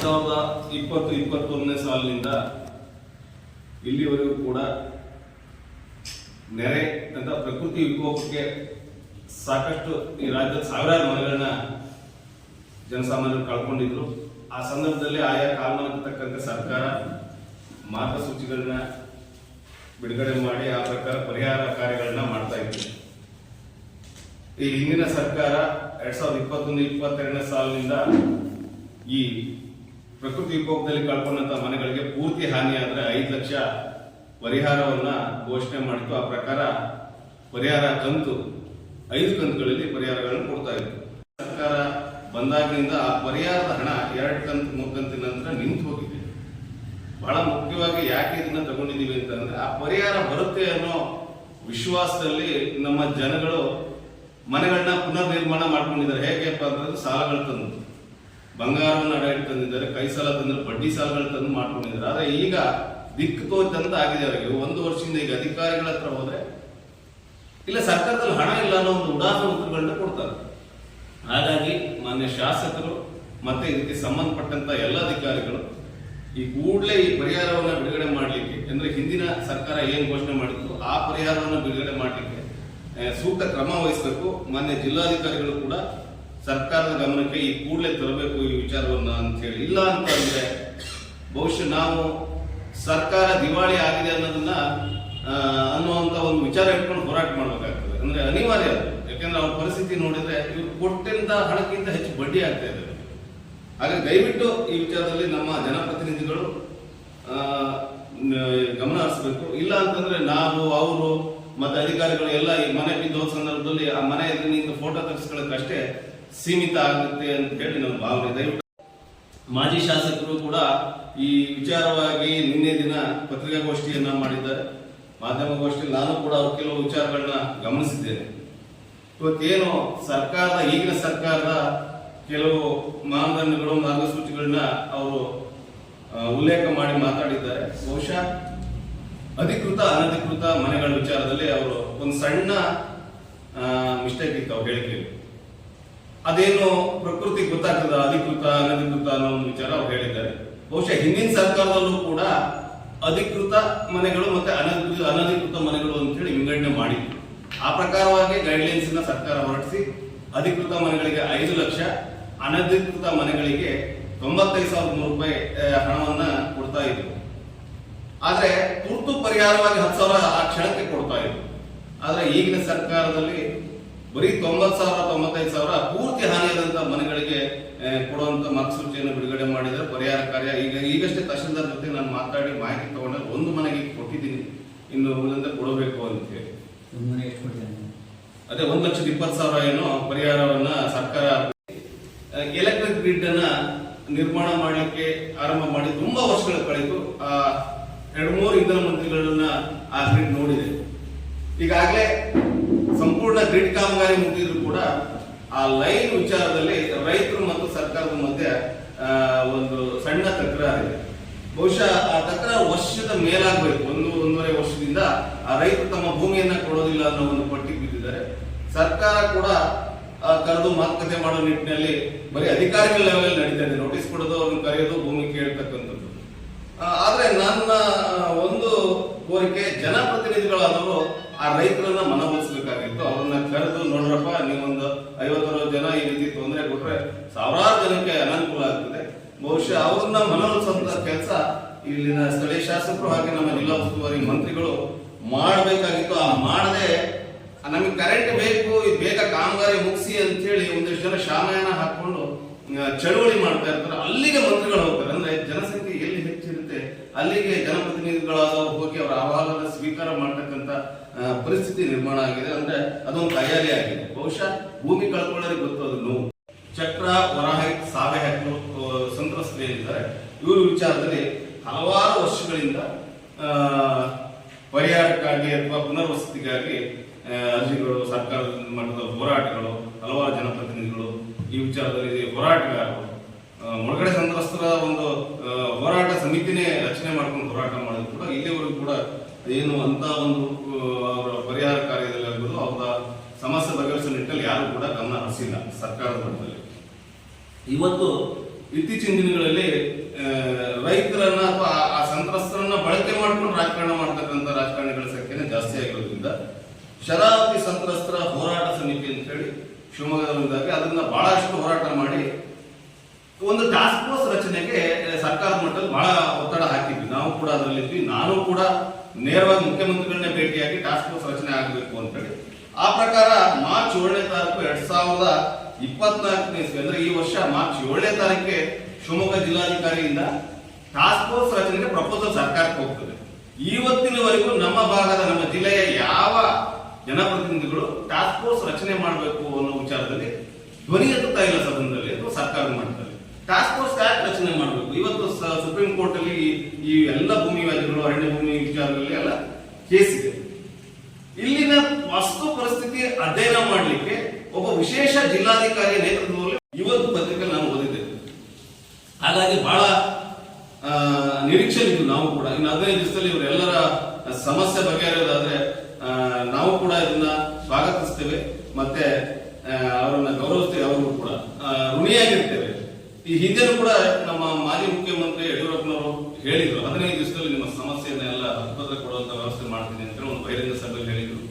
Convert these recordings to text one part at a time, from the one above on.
2020-21ನೇ ಸಾಲಿನಿಂದ ಇಲ್ಲಿವರೆಗೂ ಕೂಡ ನೆರೆ ಅಂತ ಪ್ರಕೃತಿ ವಿಕೋಪಕ್ಕೆ ಸಾಕಷ್ಟು ಈ ರಾಜ್ಯದ ಸಾವಿರಾರು ಮನೆಗಳನ್ನ ಜನಸಾಮಾನ್ಯರು ಕಳ್ಕೊಂಡಿದ್ರು. ಆ ಸಂದರ್ಭದಲ್ಲಿ ಆಯಾ ಕಾಲಮಾನಕ್ಕೆ ತಕ್ಕಂತೆ ಸರ್ಕಾರ ಮಾರ್ಗಸೂಚಿಗಳನ್ನ ಬಿಡುಗಡೆ ಮಾಡಿ ಆ ಪ್ರಕಾರ ಪರಿಹಾರ ಕಾರ್ಯಗಳನ್ನ ಮಾಡ್ತಾ ಇತ್ತು. ಈ ಹಿಂದಿನ ಸರ್ಕಾರ 2021-22ನೇ ಸಾಲಿನಿಂದ ಈ ಪ್ರಕೃತಿ ವಿಕೋಪದಲ್ಲಿ ಕಳ್ಕೊಂಡಂತ ಮನೆಗಳಿಗೆ ಪೂರ್ತಿ ಹಾನಿಯಾದ್ರೆ 5 ಲಕ್ಷ ಪರಿಹಾರವನ್ನ ಘೋಷಣೆ ಮಾಡಿತ್ತು. ಆ ಪ್ರಕಾರ ಪರಿಹಾರ ಕಂತು 5 ಕಂತುಗಳಲ್ಲಿ ಪರಿಹಾರಗಳನ್ನು ಕೊಡ್ತಾ ಇತ್ತು. ಸರ್ಕಾರ ಬಂದಾಗಿನಿಂದ ಆ ಪರಿಹಾರದ ಹಣ 2 ಕಂತು 3 ಕಂತಿನ ನಂತರ ನಿಂತು ಹೋಗಿದೆ. ಬಹಳ ಮುಖ್ಯವಾಗಿ ಯಾಕೆ ಇದನ್ನ ತಗೊಂಡಿದೀವಿ ಅಂತಂದ್ರೆ ಆ ಪರಿಹಾರ ಬರುತ್ತೆ ಅನ್ನೋ ವಿಶ್ವಾಸದಲ್ಲಿ ನಮ್ಮ ಜನಗಳು ಮನೆಗಳನ್ನ ಪುನರ್ ನಿರ್ಮಾಣ ಮಾಡ್ಕೊಂಡಿದ್ದಾರೆ. ಹೇಗೆಪ್ಪ ಅಂತಂದ್ರೆ ಸಾಲಗಳು ತಂದು ಬಂಗಾರವನ್ನು ಅಡ ಇಟ್ಟು ತಂದಿದ್ದಾರೆ, ಕೈ ಸಾಲ ತಂದ್ರೆ ಬಡ್ಡಿ ಸಾಲಗಳು ತಂದು ಮಾಡ್ಕೊಂಡಿದ್ದಾರೆ. ಆದ್ರೆ ಈಗ ದಿಕ್ಕು ತೋಚಂತ ಆಗಿದೆ ಅವರಿಗೆ. 1 ವರ್ಷದಿಂದ ಈಗ ಅಧಿಕಾರಿಗಳ ಹತ್ರ ಹೋದ್ರೆ ಇಲ್ಲ ಸರ್ಕಾರದಲ್ಲಿ ಹಣ ಇಲ್ಲ ಅನ್ನೋ ಒಂದು ಉಡಾಫೆ ಉತ್ತರಗಳನ್ನ ಕೊಡ್ತಾರೆ. ಹಾಗಾಗಿ ಮಾನ್ಯ ಶಾಸಕರು ಮತ್ತೆ ಇದಕ್ಕೆ ಸಂಬಂಧಪಟ್ಟಂತ ಎಲ್ಲ ಅಧಿಕಾರಿಗಳು ಈ ಕೂಡಲೇ ಈ ಪರಿಹಾರವನ್ನ ಬಿಡುಗಡೆ ಮಾಡಲಿಕ್ಕೆ, ಅಂದ್ರೆ ಹಿಂದಿನ ಸರ್ಕಾರ ಏನ್ ಘೋಷಣೆ ಮಾಡಿತ್ತು ಆ ಪರಿಹಾರವನ್ನು ಬಿಡುಗಡೆ ಮಾಡಲಿಕ್ಕೆ ಸೂಕ್ತ ಕ್ರಮ ವಹಿಸಬೇಕು. ಮಾನ್ಯ ಜಿಲ್ಲಾಧಿಕಾರಿಗಳು ಕೂಡ ಸರ್ಕಾರದ ಗಮನಕ್ಕೆ ಈ ಕೂಡಲೇ ತರಬೇಕು ಈ ವಿಚಾರವನ್ನ ಅಂತ ಹೇಳಿ. ಇಲ್ಲ ಅಂತ ಅಂದ್ರೆ ಬಹುಶಃ ನಾವು ಸರ್ಕಾರ ದಿವಾಳಿ ಆಗಿದೆ ಅನ್ನೋದನ್ನ ಅನ್ನುವಂತ ಒಂದು ವಿಚಾರ ಇಟ್ಕೊಂಡು ಹೋರಾಟ ಮಾಡಬೇಕಾಗ್ತದೆ. ಅಂದ್ರೆ ಅನಿವಾರ್ಯ ಅದು. ಯಾಕಂದ್ರೆ ಅವ್ರ ಪರಿಸ್ಥಿತಿ ನೋಡಿದ್ರೆ ಇವ್ರು ಕೊಟ್ಟಂತ ಹಣಕ್ಕಿಂತ ಹೆಚ್ಚು ಬಡ್ಡಿ ಆಗ್ತಾ ಇದೆ. ಹಾಗಾಗಿ ದಯವಿಟ್ಟು ಈ ವಿಚಾರದಲ್ಲಿ ನಮ್ಮ ಜನಪ್ರತಿನಿಧಿಗಳು ಗಮನ ಹರಿಸಬೇಕು. ಇಲ್ಲ ಅಂತಂದ್ರೆ ನಾವು ಅವರು ಮತ್ತೆ ಅಧಿಕಾರಿಗಳು ಎಲ್ಲ ಈ ಮನೆ ಬಿದ್ದು ಹೋದ ಸಂದರ್ಭದಲ್ಲಿ ಆ ಮನೆ ಎದುರಿನಿಂದ ಫೋಟೋ ತೆಗೆಸ್ಕೊಳ್ಳೋಕ್ಕಷ್ಟೇ ಸೀಮಿತ ಆಗುತ್ತೆ ಅಂತ ಹೇಳಿ ನಮ್ಮ ಭಾವನೆ. ದಯವಿಟ್ಟು ಮಾಜಿ ಶಾಸಕರು ಕೂಡ ಈ ವಿಚಾರವಾಗಿ ನಿನ್ನೆ ದಿನ ಪತ್ರಿಕಾಗೋಷ್ಠಿಯನ್ನ ಮಾಡಿದ್ದಾರೆ. ಮಾಧ್ಯಮಗೋಷ್ಠಿ ನಾನು ಕೂಡ ಅವ್ರ ಕೆಲವು ವಿಚಾರಗಳನ್ನ ಗಮನಿಸಿದ್ದೇನೆ. ಇವತ್ತೇನು ಸರ್ಕಾರದ ಈಗಿನ ಸರ್ಕಾರದ ಕೆಲವು ಮಾನದಂಡಗಳು ಮಾರ್ಗಸೂಚಿಗಳನ್ನ ಅವರು ಉಲ್ಲೇಖ ಮಾಡಿ ಮಾತಾಡಿದ್ದಾರೆ. ಬಹುಶಃ ಅಧಿಕೃತ ಅನಧಿಕೃತ ಮನೆಗಳ ವಿಚಾರದಲ್ಲಿ ಅವರು ಒಂದು ಸಣ್ಣ ಮಿಸ್ಟೇಕ್ ಇತ್ತು ಅವ್ರ ಹೇಳಿಕೆಯಲ್ಲಿ. ಅದೇನು ಪ್ರಕೃತಿ ಗೊತ್ತಾಗ್ತದ ಅಧಿಕೃತ ಅನಧಿಕೃತ ಅನ್ನೋ ಒಂದು ವಿಚಾರ ಅವ್ರು ಹೇಳಿದ್ದಾರೆ. ಬಹುಶಃ ಹಿಂದಿನ ಸರ್ಕಾರದಲ್ಲೂ ಕೂಡ ಅಧಿಕೃತ ಮನೆಗಳು ಮತ್ತೆ ಅನಧಿಕೃತ ಮನೆಗಳು ಅಂತ ಹೇಳಿ ವಿಂಗಡಣೆ ಮಾಡಿದ್ರು. ಆ ಪ್ರಕಾರವಾಗಿ ಗೈಡ್ಲೈನ್ಸ್ ನ ಸರ್ಕಾರ ಹೊರಡಿಸಿ ಅಧಿಕೃತ ಮನೆಗಳಿಗೆ 5 ಲಕ್ಷ, ಅನಧಿಕೃತ ಮನೆಗಳಿಗೆ 95,000 ರೂಪಾಯಿ ಹಣವನ್ನ ಕೊಡ್ತಾ ಇದ್ರು. ಆದ್ರೆ ತುರ್ತು ಪರಿಹಾರವಾಗಿ 10,000 ಆ ಕ್ಷಣಕ್ಕೆ ಕೊಡ್ತಾ ಇದ್ರು. ಆದ್ರೆ ಈಗಿನ ಸರ್ಕಾರದಲ್ಲಿ ಬರೀ 90,000 95,000 ಪೂರ್ತಿ ಹಾನಿಯಾದಂತಹ ಮನೆಗಳಿಗೆ ಕೊಡುವಂತ ಮಾರ್ಗಸೂಚಿಯನ್ನು ಬಿಡುಗಡೆ ಮಾಡಿದರೆ ಪರಿಹಾರ ಕಾರ್ಯ ಈಗಷ್ಟೇ ತಹಶೀಲ್ದಾರ್ ಜೊತೆ ನಾನು ಮಾತಾಡಿ ಮಾಹಿತಿ ತಗೊಂಡ 1 ಮನೆಗೆ ಕೊಟ್ಟಿದ್ದೀನಿ, ಇನ್ನು ಮುಂದೆ ಕೊಡಬೇಕು ಅಂತ ಹೇಳಿ. ಅದೇ 1,20,000 ಏನೋ ಪರಿಹಾರವನ್ನ ಸರ್ಕಾರ ಎಲೆಕ್ಟ್ರಿಕ್ ಗ್ರಿಡ್ ಅನ್ನ ನಿರ್ಮಾಣ ಮಾಡಲಿಕ್ಕೆ ಆರಂಭ ಮಾಡಿ ತುಂಬಾ ವರ್ಷಗಳ ಕಳೆದು 2-3 ಇಂಧನ ಮಂತ್ರಿಗಳನ್ನ ಆ ಗ್ರಿಡ್ ನೋಡಿದೆ. ಈಗಾಗಲೇ ಸಂಪೂರ್ಣ ಗ್ರಿಡ್ ಕಾಮಗಾರಿ ಮುಗಿದ್ರು ಕೂಡ ಆ ಲೈನ್ ವಿಚಾರದಲ್ಲಿ ರೈತರು ಮತ್ತು ಸರ್ಕಾರದ ಮಧ್ಯೆ ಒಂದು ಸಣ್ಣ ತಕರಾರಿದೆ. ಬಹುಶಃ ಆ ತಕರಾರು ವರ್ಷದ ಮೇಲಾಗಬೇಕು. 1-1.5 ವರ್ಷದಿಂದ ಆ ರೈತರು ತಮ್ಮ ಭೂಮಿಯನ್ನ ಕೊಡೋದಿಲ್ಲ ಅನ್ನೋ ಒಂದು ಪಟ್ಟಿಗೆ ಬಿದ್ದಿದ್ದಾರೆ. ಸರ್ಕಾರ ಕೂಡ ಕರೆದು ಮಾತುಕತೆ ಮಾಡೋ ನಿಟ್ಟಿನಲ್ಲಿ ಬರೀ ಅಧಿಕಾರಿಗಳ ಲೆವೆಲ್ ನಡೀತಾ ಇದೆ. ನೋಟಿಸ್ ಕೊಡೋದು, ಅವ್ರನ್ನ ಕರೆಯೋದು, ಭೂಮಿ ಕೇಳ್ತಕ್ಕಂಥದ್ದು. ಆದ್ರೆ ನನ್ನ ಒಂದು ಕೋರಿಕೆ, ಜನಪ್ರತಿನಿಧಿಗಳಾದವರು ಆ ರೈತರನ್ನ ಮನವೊಲಿಸಬೇಕಾಗಿತ್ತು. ಅವ್ರನ್ನ ಕರೆದು ನೋಡ್ರಪ್ಪ, ನೀವೊಂದು 50 ಜನ ಈ ರೀತಿ ತೊಂದರೆ ಕೊಟ್ರೆ ಸಾವಿರಾರು ಜನಕ್ಕೆ ಅನಾನುಕೂಲ ಆಗ್ತದೆ. ಬಹುಶಃ ಅವ್ರನ್ನ ಮನವೊಲಿಸುವಂತ ಕೆಲಸ ಇಲ್ಲಿನ ಸ್ಥಳೀಯ ಶಾಸಕರು ಹಾಗೆ ನಮ್ಮ ಜಿಲ್ಲಾ ಉಸ್ತುವಾರಿ ಮಂತ್ರಿಗಳು ಮಾಡಬೇಕಾಗಿತ್ತು. ಆ ಮಾಡದೆ ನಮಗೆ ಕರೆಂಟ್ ಬೇಕು, ಇದು ಬೇಗ ಕಾಮಗಾರಿ ಮುಗಿಸಿ ಅಂತ ಹೇಳಿ ಒಂದಿಷ್ಟು ಜನ ಶಾಮಯಾನ ಹಾಕೊಂಡು ಚಳವಳಿ ಮಾಡ್ತಾ ಇರ್ತಾರೆ. ಅಲ್ಲಿಗೆ ಮಂತ್ರಿಗಳು ಹೋಗ್ತಾರೆ. ಅಂದ್ರೆ ಜನಸಂಖ್ಯೆ ಎಲ್ಲಿ ಹೆಚ್ಚಿರುತ್ತೆ ಅಲ್ಲಿಗೆ ಜನಪ್ರತಿನಿಧಿಗಳಾದವರು ಹೋಗಿ ಅವರ ಅಹವಾಲನ್ನು ಸ್ವೀಕಾರ ಮಾಡ್ತಕ್ಕಂಥ ಪರಿಸ್ಥಿತಿ ನಿರ್ಮಾಣ ಆಗಿದೆ. ಅಂದ್ರೆ ಅದೊಂದು ತಯಾರಿ ಆಗಿದೆ. ಬಹುಶಃ ಭೂಮಿ ಕಳ್ಕೊಳ್ಳೋರಿಗೆ ಗೊತ್ತು ಅದು ನೋವು. ಚಕ್ರ, ವರಾಹಿ, ಸಾವೆ ಹಾಕಲು ಸಂತ್ರಸ್ತರೇನಿದ್ದಾರೆ ಇವರು ವಿಚಾರದಲ್ಲಿ ಹಲವಾರು ವರ್ಷಗಳಿಂದ ಪರಿಹಾರಕ್ಕಾಗಿ ಅಥವಾ ಪುನರ್ವಸತಿಗಾಗಿ ಅರ್ಜಿಗಳು, ಸರ್ಕಾರದ ಮಟ್ಟದ ಹೋರಾಟಗಳು, ಹಲವಾರು ಜನಪ್ರತಿನಿಧಿಗಳು ಈ ವಿಚಾರದಲ್ಲಿ ಹೋರಾಟಗಾರರು, ಮುಳುಗಡೆ ಸಂತ್ರಸ್ತರ ಒಂದು ಹೋರಾಟ ಸಮಿತಿನೇ ರಚನೆ ಮಾಡ್ಕೊಂಡು ಹೋರಾಟ ಮಾಡೋದು ಕೂಡ ಇಲ್ಲಿವರೆಗೂ ಕೂಡ ಏನು ಅಂತ ಒಂದು ಅವರ ಪರಿಹಾರ ಕಾರ್ಯದಲ್ಲಿ ಆಗ್ಬೋದು, ಅವರ ಸಮಸ್ಯೆ ಬಗೆಹರಿಸುವ ನಿಟ್ಟಿನಲ್ಲಿ ಯಾರು ಕೂಡ ಗಮನ ಹರಿಸಿಲ್ಲ ಸರ್ಕಾರದ ಮಟ್ಟದಲ್ಲಿ. ಇವತ್ತು ಇತ್ತೀಚಿನ ದಿನಗಳಲ್ಲಿ ರೈತರನ್ನ ಅಥವಾ ಆ ಸಂತ್ರಸ್ತರನ್ನ ಬಳಕೆ ಮಾಡ್ಕೊಂಡು ರಾಜಕಾರಣ ಮಾಡ್ತಕ್ಕಂಥ ರಾಜಕಾರಣಿಗಳ ಸಂಖ್ಯೆನೇ ಜಾಸ್ತಿ ಆಗಿರೋದ್ರಿಂದ ಶರಾವತಿ ಸಂತ್ರಸ್ತರ ಹೋರಾಟ ಸಮಿತಿ ಅಂತ ಹೇಳಿ ಶಿವಮೊಗ್ಗದಲ್ಲಿದ್ದಾಗ ಅದನ್ನ ಬಹಳಷ್ಟು ಹೋರಾಟ ಮಾಡಿ ಒಂದು ಟಾಸ್ಕ್ ಫೋರ್ಸ್ ರಚನೆಗೆ ಸರ್ಕಾರದ ಮಟ್ಟದಲ್ಲಿ ಬಹಳ ಒತ್ತಡ ಹಾಕಿದ್ವಿ. ನಾವು ಕೂಡ ಅದರಲ್ಲಿದ್ವಿ. ನಾನು ಕೂಡ ನೇರವಾಗಿ ಮುಖ್ಯಮಂತ್ರಿಗಳನ್ನೇ ಭೇಟಿಯಾಗಿ ಟಾಸ್ಕ್ ಫೋರ್ಸ್ ರಚನೆ ಆಗಬೇಕು ಅಂತ ಹೇಳಿ ಆ ಪ್ರಕಾರ ಮಾರ್ಚ್ 7ನೇ ತಾರೀಕು 2024 ಇಸ್ವಿ ಅಂದ್ರೆ ಈ ವರ್ಷ ಮಾರ್ಚ್ 7ನೇ ತಾರೀಕಿಗೆ ಶಿವಮೊಗ್ಗ ಜಿಲ್ಲಾಧಿಕಾರಿಯಿಂದ ಟಾಸ್ಕ್ ಫೋರ್ಸ್ ರಚನೆಗೆ ಪ್ರಪೋಸಲ್ ಸರ್ಕಾರಕ್ಕೆ ಹೋಗ್ತದೆ. ಇವತ್ತಿನವರೆಗೂ ನಮ್ಮ ಭಾಗದ ನಮ್ಮ ಜಿಲ್ಲೆಯ ಯಾವ ಜನಪ್ರತಿನಿಧಿಗಳು ಟಾಸ್ಕ್ ಫೋರ್ಸ್ ರಚನೆ ಮಾಡಬೇಕು ಅನ್ನೋ ವಿಚಾರದಲ್ಲಿ ಧ್ವನಿ ಎತ್ತುತ್ತಾ ಇಲ್ಲ ಸದನದಲ್ಲಿ ಅಥವಾ ಸರ್ಕಾರದ ಮಟ್ಟದಲ್ಲಿ. ಟಾಸ್ಕ್ ಫೋರ್ಸ್ ಯಾಕೆ ರಚನೆ ಮಾಡಬೇಕು? ಇವತ್ತು ಸುಪ್ರೀಂ ಕೋರ್ಟ್ ಅಲ್ಲಿ ಈ ಎಲ್ಲ ಭೂಮಿ ವ್ಯಾಜ್ಯಗಳು, ಅರಣ್ಯ ಭೂಮಿ ವಿಚಾರದಲ್ಲಿ ಎಲ್ಲ ಕೇಸ್ ಇದೆ. ಇಲ್ಲಿನ ವಸ್ತು ಪರಿಸ್ಥಿತಿ ಅಧ್ಯಯನ ಮಾಡಲಿಕ್ಕೆ ಒಬ್ಬ ವಿಶೇಷ ಜಿಲ್ಲಾಧಿಕಾರಿ ನೇತೃತ್ವದಲ್ಲಿ ಇವತ್ತು ಪತ್ರಿಕೆ ನಾನು ಓದಿದ್ದೆ. ಹಾಗಾಗಿ ಬಹಳ ನಿರೀಕ್ಷೆ ಇದ್ದು ನಾವು ಕೂಡ ಇನ್ನು 15 ದಿವಸದಲ್ಲಿ ಇವರೆಲ್ಲರ ಸಮಸ್ಯೆ ಬಗೆಹರಿಯೋದಾದ್ರೆ ನಾವು ಕೂಡ ಇದನ್ನ ಸ್ವಾಗತಿಸ್ತೇವೆ, ಮತ್ತೆ ಅವರನ್ನ ಗೌರವಿಸ್ತೇವೆ, ಅವರು ಕೂಡ ಋಣಿಯಾಗಿರ್ತೇವೆ. ಈ ಹಿಂದೆನೂ ಕೂಡ ನಮ್ಮ ಮಾಜಿ ಮುಖ್ಯಮಂತ್ರಿ ಯಡಿಯೂರಪ್ಪನವರು ಹೇಳಿದ್ರು 15 ದಿವಸದಲ್ಲಿ ನಿಮ್ಮ ಸಮಸ್ಯೆಯನ್ನೆಲ್ಲ ಹಕ್ಕುಪತ್ರ ಕೊಡುವಂತ ವ್ಯವಸ್ಥೆ ಮಾಡ್ತೀನಿ ಅಂತ ಒಂದು ಬಹಿರಂಗ ಸಭೆಯಲ್ಲಿ ಹೇಳಿದ್ರು.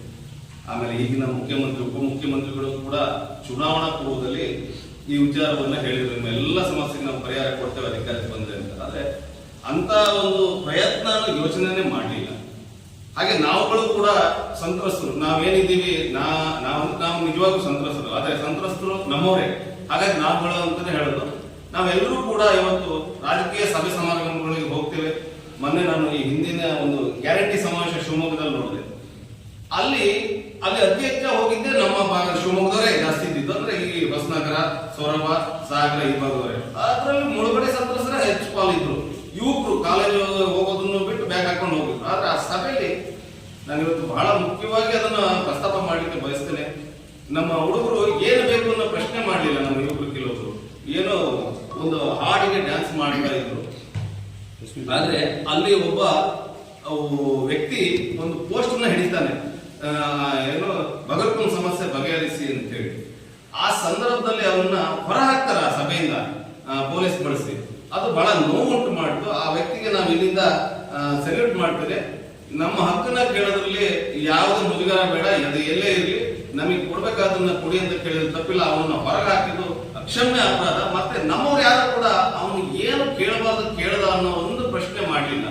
ಆಮೇಲೆ ಈಗಿನ ಮುಖ್ಯಮಂತ್ರಿ ಉಪಮುಖ್ಯಮಂತ್ರಿಗಳು ಕೂಡ ಚುನಾವಣಾ ಪೂರ್ವದಲ್ಲಿ ಈ ವಿಚಾರವನ್ನ ಹೇಳಿದ್ರು, ನಿಮ್ಮ ಎಲ್ಲ ಸಮಸ್ಯೆಗೆ ನಾವು ಪರಿಹಾರ ಕೊಡ್ತೇವೆ ಅಧಿಕಾರಕ್ಕೆ ಬಂದ್ರೆ ಅಂತ. ಆದ್ರೆ ಅಂತ ಒಂದು ಪ್ರಯತ್ನ ಯೋಚನೆ ಮಾಡಲಿಲ್ಲ. ಹಾಗೆ ನಾವುಗಳು ಕೂಡ ಸಂತ್ರಸ್ತರು, ನಾವೇನಿದ್ದೀವಿ ನಾವು ನಿಜವಾಗೂ ಸಂತ್ರಸ್ತರು, ಆದ್ರೆ ಸಂತ್ರಸ್ತರು ನಮ್ಮವರೇ. ಹಾಗಾಗಿ ನಾವುಗಳು ಅಂತಾನೆ ಹೇಳೋದು. ನಾವೆಲ್ಲರೂ ಕೂಡ ಇವತ್ತು ರಾಜಕೀಯ ಸಭೆ ಸಮಾರಂಭಗಳಿಗೆ ಹೋಗ್ತೇವೆ. ಮೊನ್ನೆ ನಾನು ಈ ಹಿಂದಿನ ಒಂದು ಗ್ಯಾರಂಟಿ ಸಮಾವೇಶ ಶಿವಮೊಗ್ಗದಲ್ಲಿ ನೋಡಿದೆ. ಅಲ್ಲಿ ಅತಿ ಹೆಚ್ಚು ಹೋಗಿದ್ದೆ ನಮ್ಮ ಭಾಗ ಶಿವಮೊಗ್ಗದವರೇ ಜಾಸ್ತಿ ಇದ್ದಿದ್ದು, ಅಂದ್ರೆ ಈ ಹೊಸನಗರ, ಸೊರಬ, ಸಾಗರ ಈ ಭಾಗದವರೇ. ಅದರಲ್ಲಿ ಮುಳುಗಡೆ ಸಂತ್ರಸ್ತರೇ ಹೆಚ್ಚು ಪಾಲಿದ್ರು. ಯುವಕರು ಕಾಲೇಜು ಹೋಗೋದನ್ನು ಬಿಟ್ಟು ಬ್ಯಾಗ್ ಹಾಕೊಂಡು ಹೋಗಿದ್ರು. ಆದ್ರೆ ಆ ಸಭೆಯಲ್ಲಿ ನಾನು ಇವತ್ತು ಬಹಳ ಮುಖ್ಯವಾಗಿ ಅದನ್ನ ಪ್ರಸ್ತಾಪ ಮಾಡ್ಲಿಕ್ಕೆ ಬಯಸ್ತೇನೆ. ನಮ್ಮ ಹುಡುಗರು ಏನು ಬೇಕು ಅನ್ನೋ ಪ್ರಶ್ನೆ ಮಾಡಲಿಲ್ಲ. ನಮ್ಮ ಯುವಕರು ಕೆಲವರು ಏನೋ ಒಂದು ಹಾಡಿಗೆ ಡ್ಯಾನ್ಸ್ ಮಾಡ್ತಾ ಇದ್ರು. ಆದ್ರೆ ಅಲ್ಲಿ ಒಬ್ಬ ವ್ಯಕ್ತಿ ಒಂದು ಪೋಸ್ಟ್ ನ ಹಿಡಿತಾನೆ, ಏನೋ ಬಗರ್ಪುನ್ ಸಮಸ್ಯೆ ಬಗೆಹರಿಸಿ ಅಂತ ಹೇಳಿ. ಆ ಸಂದರ್ಭದಲ್ಲಿ ಅವನ್ನ ಹೊರ ಹಾಕ್ತಾರ ಆ ಸಭೆಯಿಂದ ಪೊಲೀಸ್ ಬಳಸಿ. ಅದು ಬಹಳ ನೋವುಂಟು ಮಾಡಿತು. ಆ ವ್ಯಕ್ತಿಗೆ ನಾವು ಇಲ್ಲಿಂದ ಸೆಲ್ಯೂಟ್ ಮಾಡ್ತೇವೆ. ನಮ್ಮ ಹಕ್ಕನ್ನ ಕೇಳೋದ್ರಲ್ಲಿ ಯಾವುದೇ ಮುಜುಗರ ಬೇಡ, ಅದು ಎಲ್ಲೇ ಇರಲಿ, ನಮಗೆ ಕೊಡ್ಬೇಕಾದನ್ನ ಕೊಡಿ ಅಂತ ಕೇಳಿದ್ರೆ ತಪ್ಪಿಲ್ಲ. ಅವನನ್ನ ಹೊರಗೆ ಹಾಕಿದ್ದು ಅಕ್ಷಮ್ಯ ಅಪರಾಧ. ಮತ್ತೆ ನಮ್ಮವ್ರು ಯಾರು ಕೂಡ ಅವನು ಏನು ಕೇಳಬಾರ್ದು ಕೇಳದ ಅನ್ನೋ ಒಂದು ಪ್ರಶ್ನೆ ಮಾಡಲಿಲ್ಲ.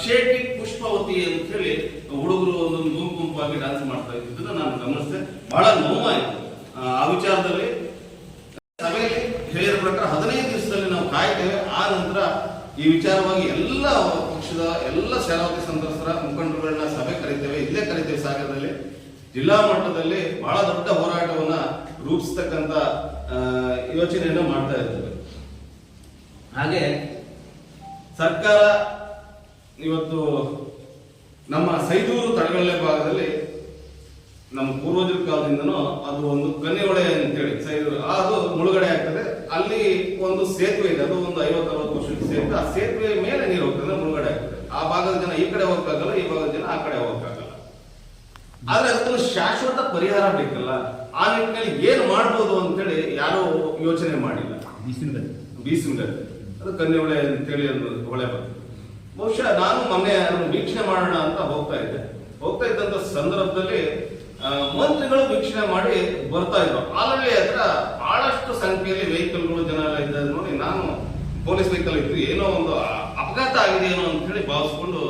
ಶೇಟಿ ಪುಷ್ಪವತಿ ಅಂತ ಹೇಳಿ ಹುಡುಗರು ಒಂದೊಂದು ಗುಂಪಾಗಿ ಡ್ಯಾನ್ಸ್ ಮಾಡ್ತಾ ಇದ್ದನ್ನ ನಾನು ಗಮನಿಸಿದೆ. ಬಹಳ ನೋವಾಯಿತು. ಆ ವಿಚಾರದಲ್ಲಿ ಸಭೆಯಲ್ಲಿ ಹೇಳಿದ ಪ್ರಕಾರ 15 ದಿವಸದಲ್ಲಿ ನಾವು ಕಾಯ್ತೇವೆ. ಆ ನಂತರ ಈ ವಿಚಾರವಾಗಿ ಎಲ್ಲ ಪಕ್ಷದ ಎಲ್ಲ ಶರಾವತಿ ಸಂತ್ರಸ್ತರ ಮುಖಂಡರುಗಳನ್ನ ಸಭೆ ಕರೀತೇವೆ, ಇಲ್ಲೇ ಕರೀತೇವೆ ಸಾಗರದಲ್ಲಿ. ಜಿಲ್ಲಾ ಮಟ್ಟದಲ್ಲಿ ಬಹಳ ದೊಡ್ಡ ಹೋರಾಟವನ್ನ ರೂಪಿಸ್ತಕ್ಕಂತ ಯೋಚನೆಯನ್ನು ಮಾಡ್ತಾ ಇರ್ತೇವೆ. ಹಾಗೆ ಸರ್ಕಾರ ಇವತ್ತು ನಮ್ಮ ಸೈದೂರು ತಡಗಳ್ಳೆ ಭಾಗದಲ್ಲಿ ನಮ್ಮ ಪೂರ್ವಜರ ಕಾಲದಿಂದನೂ ಅದು ಒಂದು ಕನ್ನಿಹೊಳೆ ಅಂತೇಳಿ ಸೈದೂರು ಅದು ಮುಳುಗಡೆ ಆಗ್ತದೆ. ಅಲ್ಲಿ ಒಂದು ಸೇತುವೆ ಇದೆ, ಅದು ಒಂದು 50-60 ವರ್ಷದ ಸೇತುವೆ. ಆ ಸೇತುವೆ ಮೇಲೆ ನೀರು ಹೋಗ್ತದೆ, ಮುಳುಗಡೆ ಆಗ್ತದೆ. ಆ ಭಾಗದ ಜನ ಈ ಕಡೆ ಹೋಗಕ್ಕಾಗಲ್ಲ, ಈ ಭಾಗದ ಜನ ಆ ಕಡೆ ಹೋಗಕ್ಕಾಗಲ್ಲ. ಆದ್ರೆ ಅದಕ್ಕೊಂದು ಶಾಶ್ವತ ಪರಿಹಾರ ಬೇಕಲ್ಲ. ಆ ನಿಟ್ಟಿನಲ್ಲಿ ಏನ್ ಮಾಡ್ಬೋದು ಅಂತೇಳಿ ಯಾರು ಯೋಚನೆ ಮಾಡಿಲ್ಲ. ಬೀಸಿನಗರಿ ಅದು ಕನ್ನಿಹೊಳೆ ಅಂತೇಳಿ ಹೊಳೆ ಬಂತು. ಬಹುಶಃ ನಾನು ಮೊನ್ನೆ ವೀಕ್ಷಣೆ ಮಾಡೋಣ ಅಂತ ಹೋಗ್ತಾ ಇದ್ದಂತ ಸಂದರ್ಭದಲ್ಲಿ ಮಂತ್ರಿಗಳು ವೀಕ್ಷಣೆ ಮಾಡಿ ಬರ್ತಾ ಇದ್ರು. ಆಲ್ರೆಡಿ ಹತ್ರ ಬಹಳಷ್ಟು ಸಂಖ್ಯೆಯಲ್ಲಿ ವೆಹಿಕಲ್ಗಳು ಜನ ಎಲ್ಲ ಇದ್ದ ನೋಡಿ ನಾನು ಪೊಲೀಸ್ ವೆಹಿಕಲ್ ಇತ್ತು, ಏನೋ ಒಂದು ಅಪಘಾತ ಆಗಿದೆ ಏನೋ ಅಂತ ಹೇಳಿ ಭಾವಿಸ್ಕೊಂಡು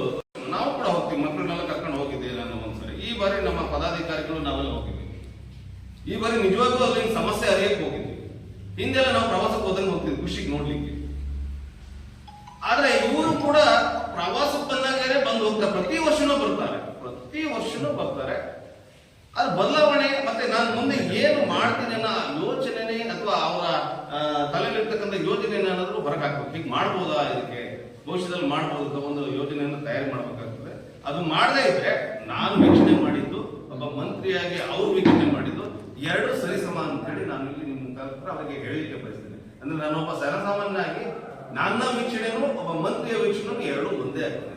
ನಾವು ಕೂಡ ಹೋಗ್ತೀವಿ, ಮಕ್ಕಳನ್ನೆಲ್ಲ ಕರ್ಕೊಂಡು ಹೋಗಿದ್ದೇವೆ ನಾನು ಒಂದ್ಸರಿ. ಈ ಬಾರಿ ನಮ್ಮ ಪದಾಧಿಕಾರಿಗಳು ನಾವೆಲ್ಲ ಹೋಗಿದ್ವಿ. ಈ ಬಾರಿ ನಿಜವಾಗ್ಲೂ ಅಲ್ಲಿ ಸಮಸ್ಯೆ ಅರಿಯಕ್ಕೆ ಹೋಗಿದ್ವಿ. ಹಿಂದೆಲ್ಲ ನಾವು ಪ್ರವಾಸಕ್ಕೆ ಹೋದಂಗೆ ಹೋಗ್ತಿದ್ವಿ ಖುಷಿಗೆ ನೋಡ್ಲಿಕ್ಕೆ. ಆದ್ರೆ ಇವರು ಕೂಡ ಪ್ರವಾಸಕ್ಕೆ ಬಂದಾಗಲೇ ಬಂದು ಹೋಗ್ತಾರೆ. ಪ್ರತಿ ವರ್ಷನೂ ಬರ್ತಾರೆ. ಅದು ಬದಲಾವಣೆ ಮತ್ತೆ ನಾನು ಮುಂದೆ ಏನು ಮಾಡ್ತೀನಿ ಅನ್ನೋ ಯೋಚನೆ ಅಥವಾ ಅವರ ತಲೆಯಲ್ಲಿರ್ತಕ್ಕಂಥ ಯೋಜನೆಯನ್ನು ಏನಾದರೂ ಹೊರಗೆ ಹಾಕ್ಬೇಕು. ಹೀಗೆ ಮಾಡ್ಬೋದಾ, ಇದಕ್ಕೆ ಭವಿಷ್ಯದಲ್ಲಿ ಮಾಡ್ಬೋದು ಒಂದು ಯೋಜನೆಯನ್ನು ತಯಾರು ಮಾಡ್ಬೇಕಾಗ್ತದೆ. ಅದು ಮಾಡದೇ ಇದ್ರೆ ನಾನು ವೀಕ್ಷಣೆ ಮಾಡಿದ್ದು, ಒಬ್ಬ ಮಂತ್ರಿಯಾಗಿ ಅವರು ವೀಕ್ಷಣೆ ಮಾಡಿದ್ದು ಎರಡು ಸರಿಸಮ ಅಂತ ಹೇಳಿ ನಾನು ಇಲ್ಲಿ ನಿಮ್ಮ ಮುಖಾಂತರ ಅವರಿಗೆ ಹೇಳಿಕೆ ಬಯಸ್ತೇನೆ. ಅಂದ್ರೆ ನಾನೊಬ್ಬ ಜನಸಾಮಾನ್ಯನಾಗಿ ನನ್ನ ವೀಕ್ಷಣೆನೂ ಒಬ್ಬ ಮಂತ್ರಿಯ ವೀಕ್ಷಣೆನೂ ಎರಡೂ ಒಂದೇ ಆಗ್ತದೆ.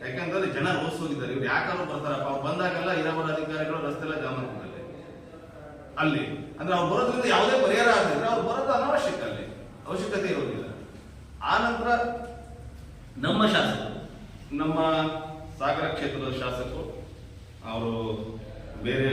ಯಾಕಂತಂದ್ರೆ ಜನ ರೋಸ್ ಹೋಗಿದ್ದಾರೆ, ಇವ್ರು ಯಾಕಾದ್ರೂ ಬರ್ತಾರಪ್ಪ, ಅವ್ರು ಬಂದಾಗೆಲ್ಲ ಇರಾವರಿ ಅಧಿಕಾರಿಗಳು ರಸ್ತೆಲ್ಲ ಜಾಮ್ ಆಗ್ತಿದ್ದಾರೆ ಅಲ್ಲಿ. ಅಂದ್ರೆ ಅವ್ರು ಬರೋದ್ರಿಂದ ಯಾವುದೇ ಪರಿಹಾರ ಆಗದಿದ್ರೆ ಅವ್ರು ಬರೋದು ಅನಾವಶ್ಯಕ ಅಲ್ಲಿ. ಅವಶ್ಯಕತೆ ಇರೋದಿಲ್ಲ. ಆ ನಂತರ ನಮ್ಮ ಶಾಸಕರು, ನಮ್ಮ ಸಾಗರ ಕ್ಷೇತ್ರದ ಶಾಸಕರು ಅವರು ಬೇರೆ